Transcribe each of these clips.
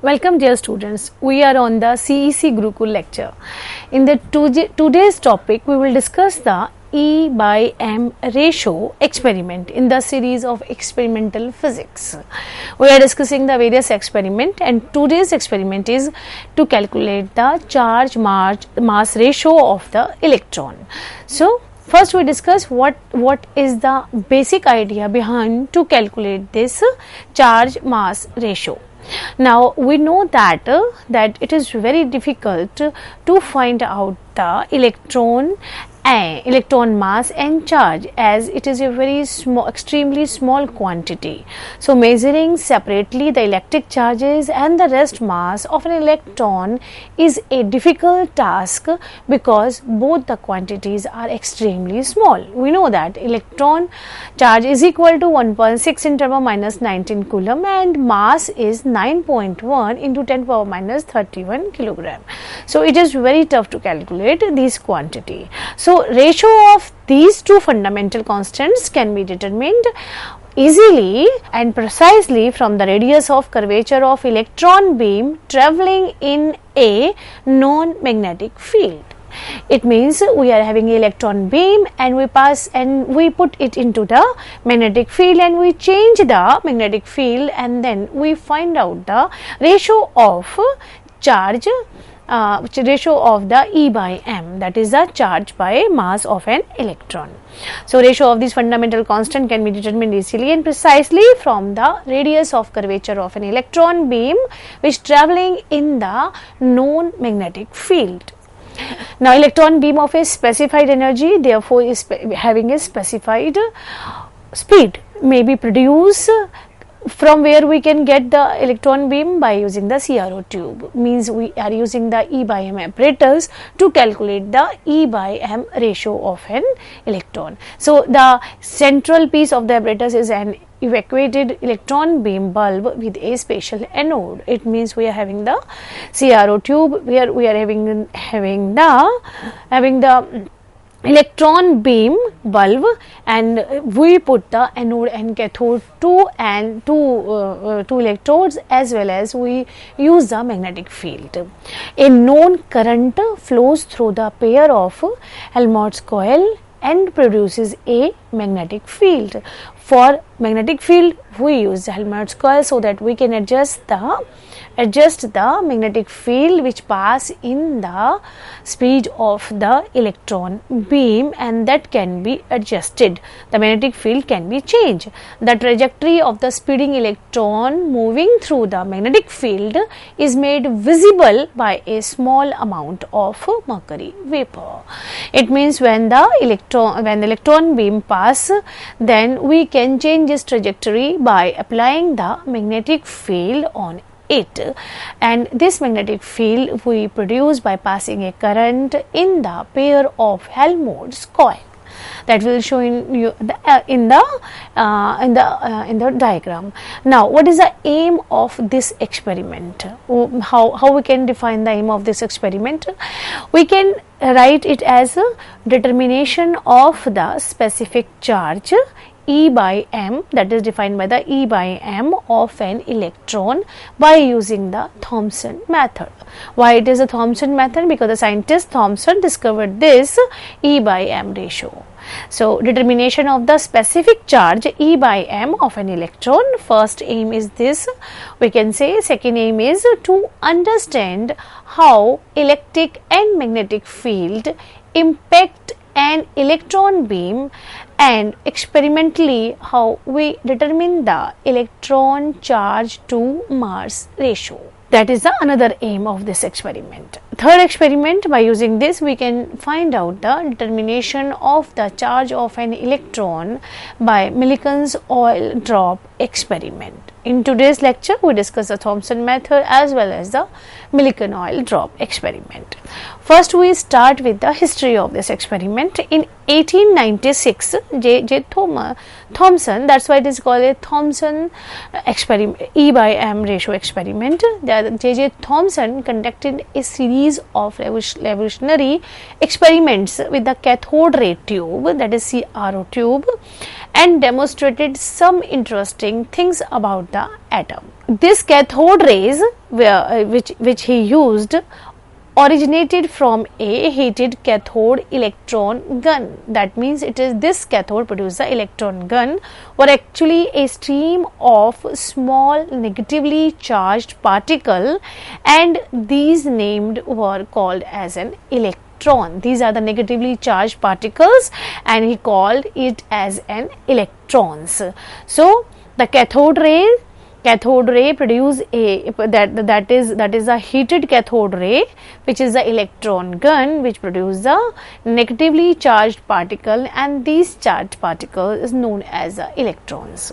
Welcome dear students, we are on the CEC Gurukul lecture. In the today's topic, we will discuss the E by M ratio experiment in the series of experimental physics. We are discussing the various experiment, and today's experiment is to calculate the charge mass ratio of the electron. So first we discuss what is the basic idea behind to calculate this charge mass ratio. Now we know that it is very difficult to find out the electron mass and charge, as it is a very extremely small quantity. So measuring separately the electric charges and the rest mass of an electron is a difficult task because both the quantities are extremely small. We know that electron charge is equal to 1.6 × 10⁻⁻19 coulomb and mass is 9.1 into 10⁻⁻31 kilogram. So it is very tough to calculate this quantity. So ratio of these two fundamental constants can be determined easily and precisely from the radius of curvature of electron beam travelling in a non-magnetic field. It means we are having electron beam and we put it into the magnetic field and we change the magnetic field, and then we find out the ratio of charge ratio of the E by M, that is the charge by mass of an electron. So ratio of this fundamental constant can be determined easily and precisely from the radius of curvature of an electron beam which travelling in the known magnetic field. Now electron beam of a specified energy therefore is having a specified speed may be produced, from where we can get the electron beam by using the CRO tube. Means we are using the E by M apparatus to calculate the E by M ratio of an electron. So the central piece of the apparatus is an evacuated electron beam bulb with a special anode. It means we are having the CRO tube where we are having the electron beam bulb, and we put the anode and cathode two electrodes, as well as we use the magnetic field. A known current flows through the pair of Helmholtz coil and produces a magnetic field. For magnetic field we use the Helmholtz coil so that we can adjust the magnetic field which pass in the speed of the electron beam, and that can be adjusted. The magnetic field can be changed. The trajectory of the speeding electron moving through the magnetic field is made visible by a small amount of mercury vapor. It means when the electron beam pass, then we can change its trajectory by applying the magnetic field on it, and this magnetic field we produce by passing a current in the pair of Helmholtz coil. That will show in the diagram. Now what is the aim of this experiment? How we can define the aim of this experiment? We can write it as a determination of the specific charge E by M, that is defined by the E by M of an electron by using the Thomson method. Why it is a Thomson method? Because the scientist Thomson discovered this E by M ratio. So determination of the specific charge E by M of an electron, first aim is this, we can say. Second aim is to understand how electric and magnetic field impact an electron beam, and experimentally how we determine the electron charge to mass ratio. That is the another aim of this experiment. Third experiment, by using this we can find out the determination of the charge of an electron by Millikan's oil drop experiment. In today's lecture we discuss the Thomson method as well as the Millikan oil drop experiment. First we start with the history of this experiment. In 1896, J. Thomson, that's why it is called a Thomson experiment, E by M ratio experiment. J. Thomson conducted a series of revolutionary experiments with the cathode ray tube, that is CRO tube, and demonstrated some interesting things about the atom. this cathode rays which he used originated from a heated cathode electron gun. That means it is this cathode produced the electron gun, or actually a stream of small negatively charged particle, and these named were called as an electron. These are the negatively charged particles, and he called it as an electrons. So the cathode ray produce a that is a heated cathode ray, which is the electron gun which produce the negatively charged particle, and these charged particle is known as the electrons,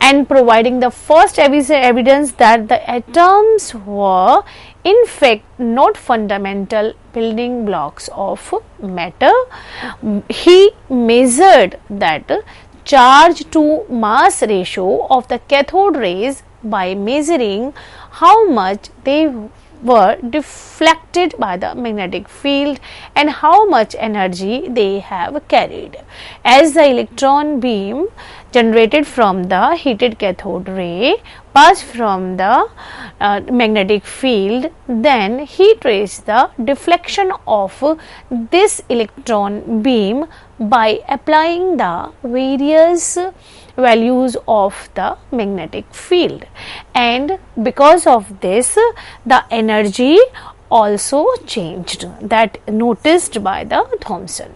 and providing the first evidence that the atoms were in fact not fundamental building blocks of matter. He measured that charge to mass ratio of the cathode rays by measuring how much they were deflected by the magnetic field and how much energy they have carried. As the electron beam generated from the heated cathode ray passed from the magnetic field, then he traced the deflection of this electron beam by applying the various values of the magnetic field, and because of this the energy also changed, that noticed by the Thomson.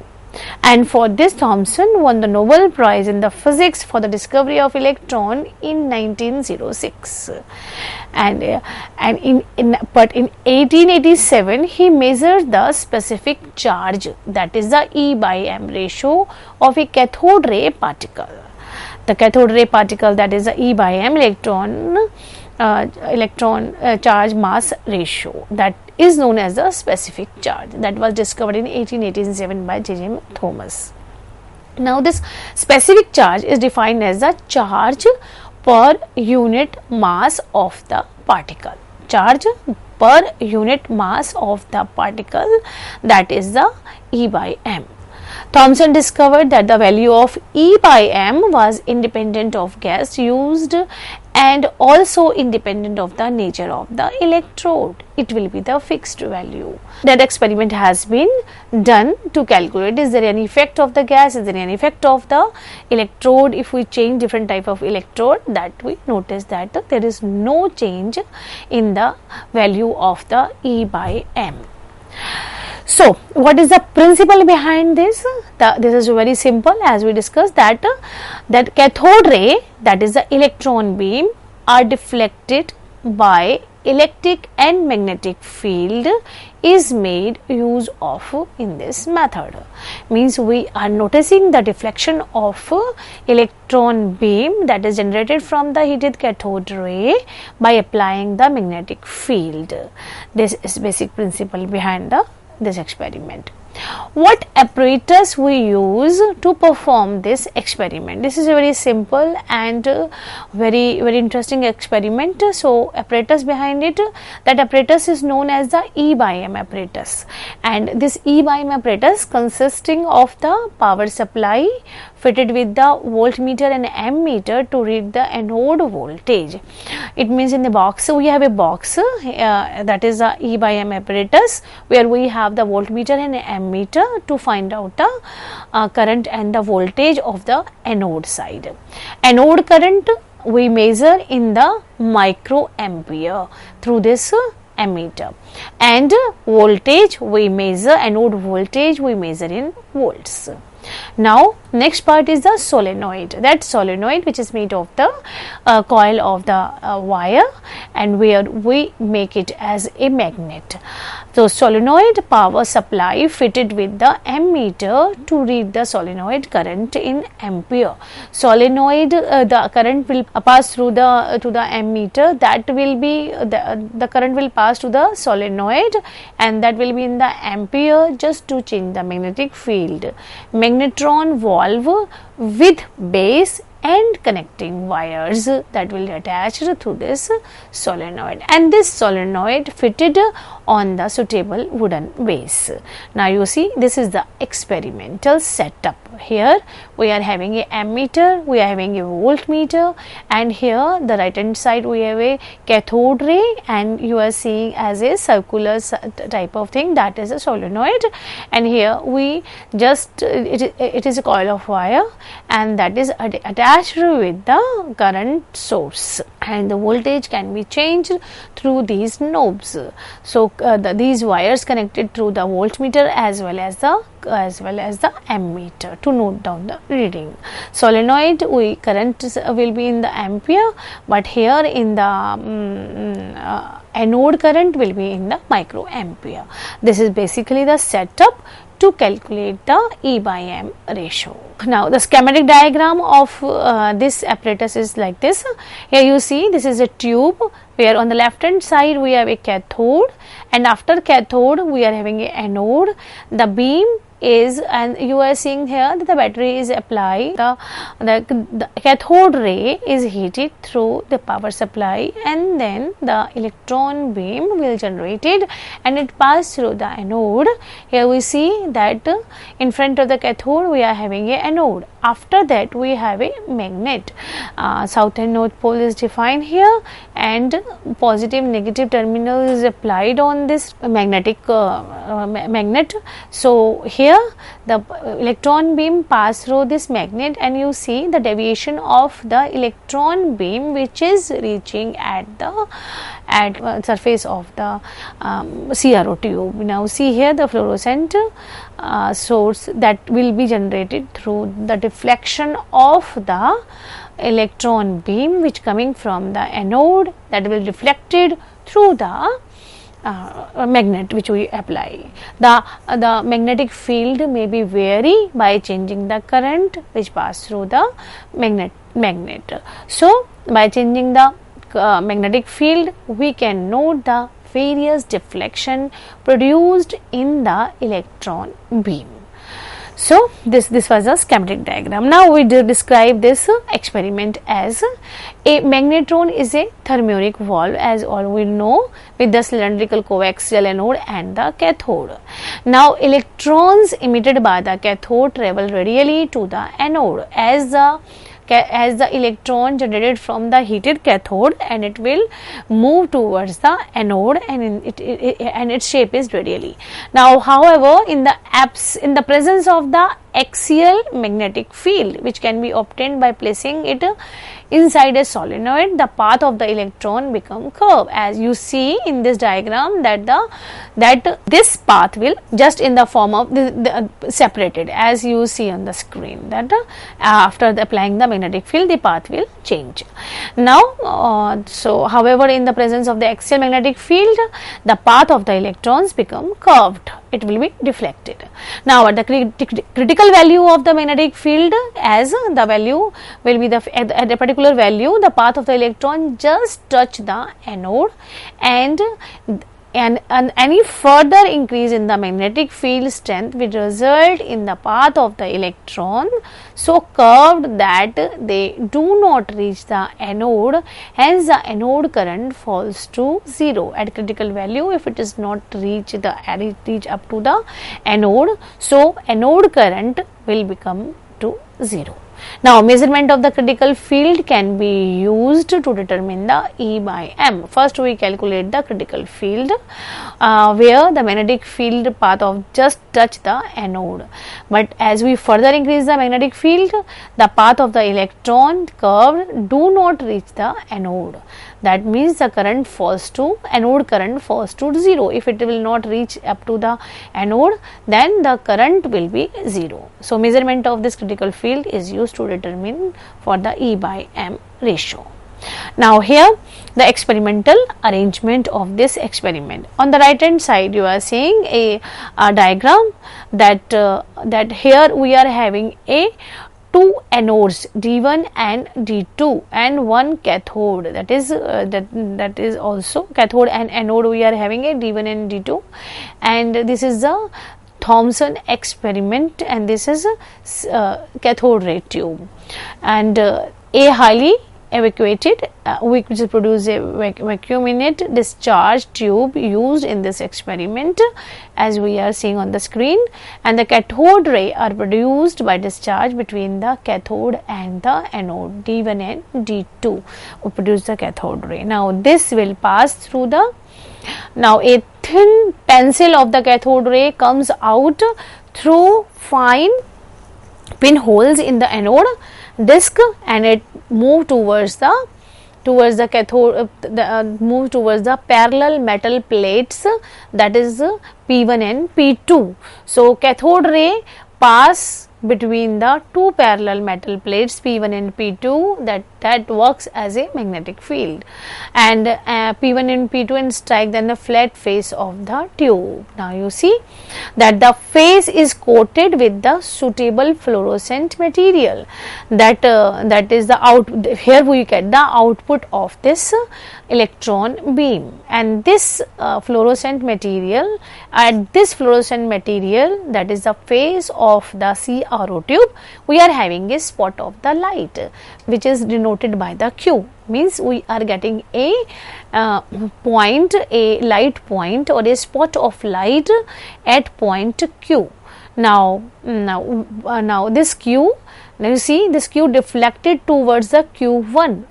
And for this, Thomson won the Nobel Prize in the physics for the discovery of electron in 1906. And in 1887 he measured the specific charge, that is the E/m ratio of a cathode ray particle. The cathode ray particle, that is the E/m electron charge mass ratio, that is known as the specific charge, that was discovered in 1887 by J.J. Thomson. Now this specific charge is defined as the charge per unit mass of the particle. Charge per unit mass of the particle, that is the E/m. Thomson discovered that the value of E/m was independent of gas used and also independent of the nature of the electrode. It will be the fixed value. That experiment has been done to calculate, is there any effect of the gas, is there any effect of the electrode if we change different type of electrode, that we notice that there is no change in the value of the E/m. So what is the principle behind this? This is very simple, as we discussed, that cathode ray, that is the electron beam, are deflected by electric and magnetic field is made use of in this method. Means we are noticing the deflection of electron beam that is generated from the heated cathode ray by applying the magnetic field. This is basic principle behind this experiment. What apparatus we use to perform this experiment? This is a very simple and very interesting experiment. So apparatus behind it, that apparatus is known as the E/m apparatus, and this E/m apparatus consisting of the power supply fitted with the voltmeter and ammeter to read the anode voltage. It means in the box, we have a box that is the E/m apparatus, where we have the voltmeter and ammeter to find out the current and the voltage of the anode side. Anode current we measure in the microampere through this ammeter, and voltage we measure, anode voltage we measure in volts. Now next part is the solenoid. That solenoid which is made of the coil of the wire, and where we make it as a magnet. So solenoid power supply fitted with the ammeter to read the solenoid current in ampere. Solenoid the current will pass through the ammeter, that will be the current will pass to the solenoid, and that will be in the ampere just to change the magnetic field. Magnetron valve with base and connecting wires that will be attached through this solenoid, and this solenoid fitted on the suitable wooden base. Now you see, this is the experimental setup. Here we are having a ammeter, we are having a voltmeter, and here the right hand side we have a cathode ray, and you are seeing as a circular type of thing, that is a solenoid, and here we just it is a coil of wire, and that is attached with the current source, and the voltage can be changed through these knobs. So these wires connected through the voltmeter as well as the ammeter to note down the reading. Solenoid current will be in the ampere, but here in the anode current will be in the microampere. This is basically the setup to calculate the E by M ratio. Now the schematic diagram of this apparatus is like this. Here you see, this is a tube where on the left hand side we have a cathode, and after cathode we are having a anode. The beam is, and you are seeing here that the battery is applied, the cathode ray is heated through the power supply, and then the electron beam will generated and it passed through the anode. Here we see that in front of the cathode we are having a anode. After that we have a magnet. South and north pole is defined here, and positive negative terminal is applied on this magnetic magnet. So here the electron beam pass through this magnet, and you see the deviation of the electron beam which is reaching at the surface of the CRO tube. Now see here the fluorescent source that will be generated through the deflection of the electron beam which coming from the anode, that will reflected through the magnet which we apply. The magnetic field may be vary by changing the current which pass through the magnet. So by changing the magnetic field we can note the various deflection produced in the electron beam. So this was a schematic diagram. Now we describe this experiment as a magnetron is a thermionic valve, as all we know, with the cylindrical coaxial anode and the cathode. Now electrons emitted by the cathode travel radially to the anode as the electron generated from the heated cathode, and it will move towards the anode, and its shape is radially. Now however, in the presence of the axial magnetic field which can be obtained by placing it inside a solenoid, the path of the electron become curved, as you see in this diagram that this path will just in the form of separated, as you see on the screen, that after applying the magnetic field the path will change. Now so however, in the presence of the axial magnetic field the path of the electrons become curved, it will be deflected. Now at the critical value of the magnetic field, as the value will be at a particular value, the path of the electron just touch the anode, and any further increase in the magnetic field strength will result in the path of the electron so curved that they do not reach the anode, hence the anode current falls to 0 at critical value. If it is not reach up to the anode, so anode current will become to 0. Now measurement of the critical field can be used to determine the E by M. First we calculate the critical field where the magnetic field path of just touch the anode, but as we further increase the magnetic field, the path of the electron curve do not reach the anode. That means the current falls to anode current falls to 0. If it will not reach up to the anode, then the current will be 0. So measurement of this critical field is used to determine for the E by M ratio. Now here the experimental arrangement of this experiment. On the right hand side you are seeing a diagram that here we are having a two anodes D1 and D2 and one cathode, that is also cathode and anode we are having a D1 and D2, and this is the Thomson experiment, and this is cathode ray tube, and a highly evacuated which produces a vacuum in it discharge tube used in this experiment, as we are seeing on the screen, and the cathode ray are produced by discharge between the cathode and the anode. D1 and D2 will produce the cathode ray. Now this will pass through the, now a thin pencil of the cathode ray comes out through fine pinholes in the anode disc, and it move towards the cathode, move towards the parallel metal plates, that is P1 and P2. So cathode ray pass between the two parallel metal plates P1 and P2, that works as a magnetic field, and P1 and P2 and strike then the flat face of the tube. Now you see that the face is coated with the suitable fluorescent material, that is the here we get the output of this electron beam, and this fluorescent material, at this fluorescent material, that is the face of the CRO tube, we are having a spot of the light which is denoted by the Q. Means we are getting a point, a light point or a spot of light at point Q. Now this Q, now you see this Q deflected towards the Q1.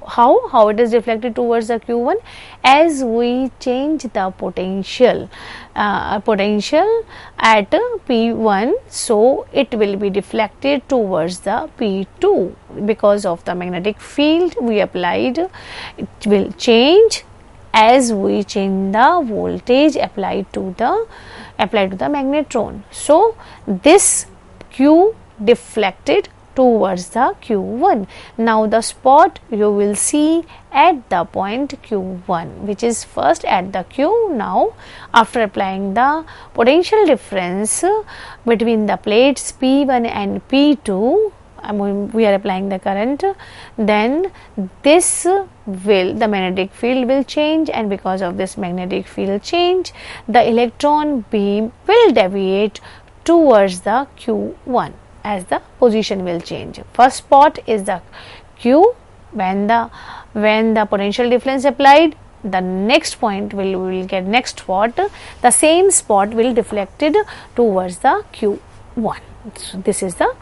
How it is deflected towards the Q1? As we change the potential at P1, so it will be deflected towards the P2 because of the magnetic field we applied. It will change as we change the voltage applied to the magnetron. So this Q deflected towards the Q1. Now the spot you will see at the point Q1, which is first at the Q. Now after applying the potential difference between the plates P1 and P2, we are applying the current, then this will, the magnetic field will change, and because of this magnetic field change, the electron beam will deviate towards the Q1 as the position will change. First spot is the Q. When the potential difference applied, the next point will get next spot. The same spot will deflected towards the Q1. So this is the,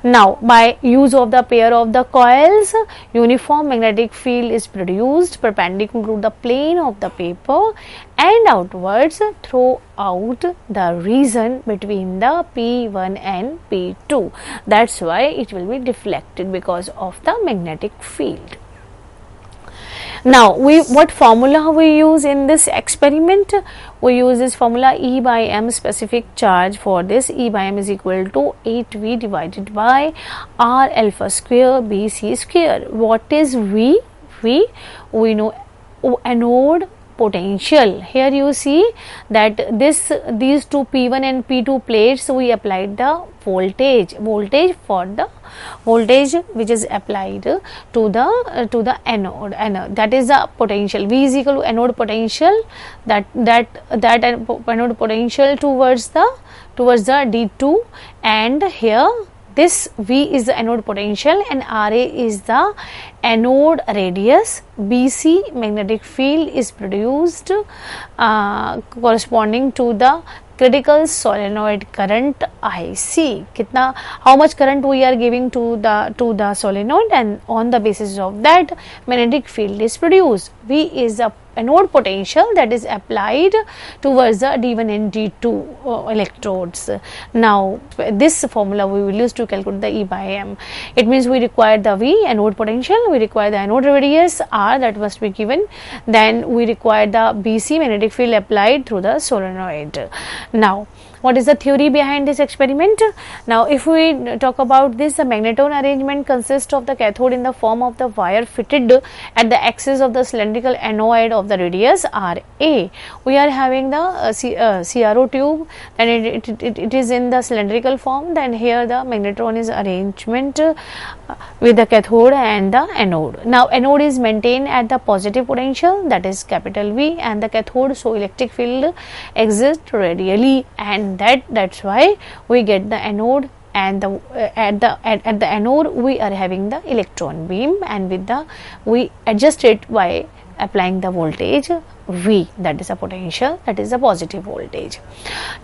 now by use of the pair of the coils, uniform magnetic field is produced perpendicular to the plane of the paper and outwards throughout the region between the P1 and P2. That's why it will be deflected, because of the magnetic field. Now what formula we use in this experiment? We use this formula E by m, specific charge for this. E by m is equal to 8V divided by R alpha square BC square. What is V? V, we know anode potential. Here you see that these two P1 and P2 plates, we applied the voltage for the voltage which is applied to the anode, that is the potential. V is equal to anode potential, that anode potential towards the D2, and here this V is the anode potential and RA is the anode radius. BC magnetic field is produced corresponding to the critical solenoid current IC. How much current we are giving to the solenoid, and on the basis of that magnetic field is produced. V is the anode potential that is applied towards the D1 and D2 electrodes. Now this formula we will use to calculate the E by m. It means we require the V, anode potential, we require the anode radius R, that must be given, then we require the BC, magnetic field applied through the solenoid. Now what is the theory behind this experiment? Now if we talk about this, the magnetron arrangement consists of the cathode in the form of the wire fitted at the axis of the cylindrical anoid of the radius RA. We are having the CRO tube, and it is in the cylindrical form. Then here the magnetron is arrangement with the cathode and the anode. Now anode is maintained at the positive potential, that is capital V, and the cathode, so electric field exists radially, and that's why we get the anode, and at the anode we are having the electron beam, and with the we adjust it by applying the voltage V, that is a potential, that is a positive voltage.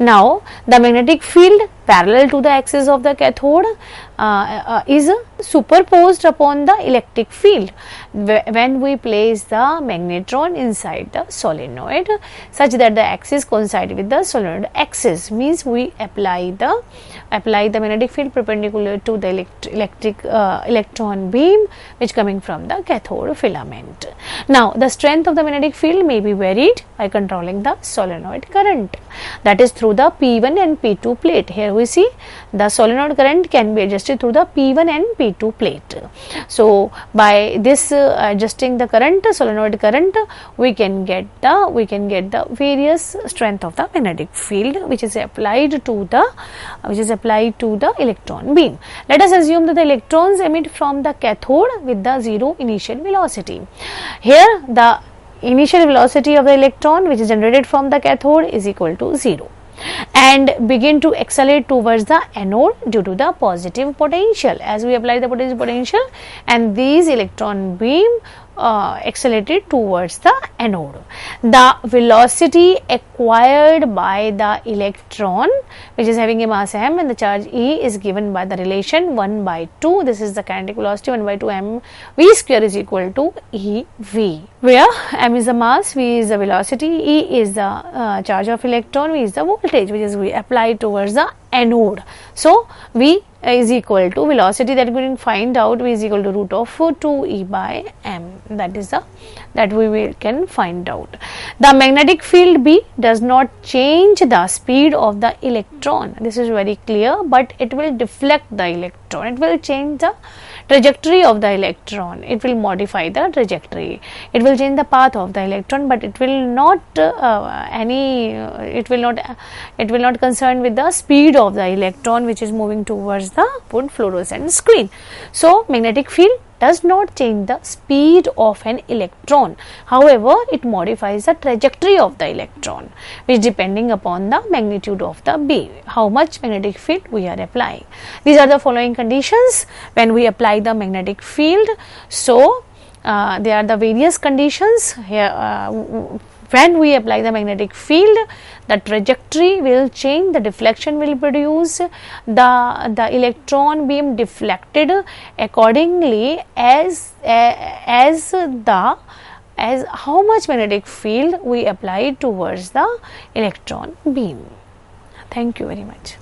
Now the magnetic field parallel to the axis of the cathode is superposed upon the electric field when we place the magnetron inside the solenoid, such that the axis coincide with the solenoid axis. Means we apply the magnetic field perpendicular to the electron beam which coming from the cathode filament. Now the strength of the magnetic field may be varied by controlling the solenoid current, that is through the P1 and P2 plate. Here we see the solenoid current can be adjusted through the P1 and P2 plate. So by this adjusting the current, solenoid current, we can get the various strength of the magnetic field which is applied to the electron beam. Let us assume that the electrons emit from the cathode with the zero initial velocity. Here the initial velocity of the electron which is generated from the cathode is equal to 0, and begin to accelerate towards the anode due to the positive potential. As we apply the positive potential, and these electron beam accelerated towards the anode. The velocity acquired by the electron which is having a mass m and the charge E is given by the relation 1 by 2. This is the kinetic velocity, 1 by 2 m v square is equal to E v, where m is the mass, v is the velocity, E is the charge of electron, v is the voltage which is we apply towards the anode. So v is equal to velocity that we can find out, v is equal to root of 2 E by m, that we can find out. The magnetic field B does not change the speed of the electron. This is very clear, but it will deflect the electron, it will change the trajectory of the electron, it will modify the trajectory, it will change the path of the electron, but it will not concern with the speed of the electron which is moving towards the fluorescent screen. So magnetic field does not change the speed of an electron, however it modifies the trajectory of the electron which depending upon the magnitude of the B, how much magnetic field we are applying. These are the following conditions when we apply the magnetic field. So there are the various conditions here. When we apply the magnetic field, the trajectory will change, the deflection will produce, the electron beam deflected accordingly as how much magnetic field we apply towards the electron beam. Thank you very much.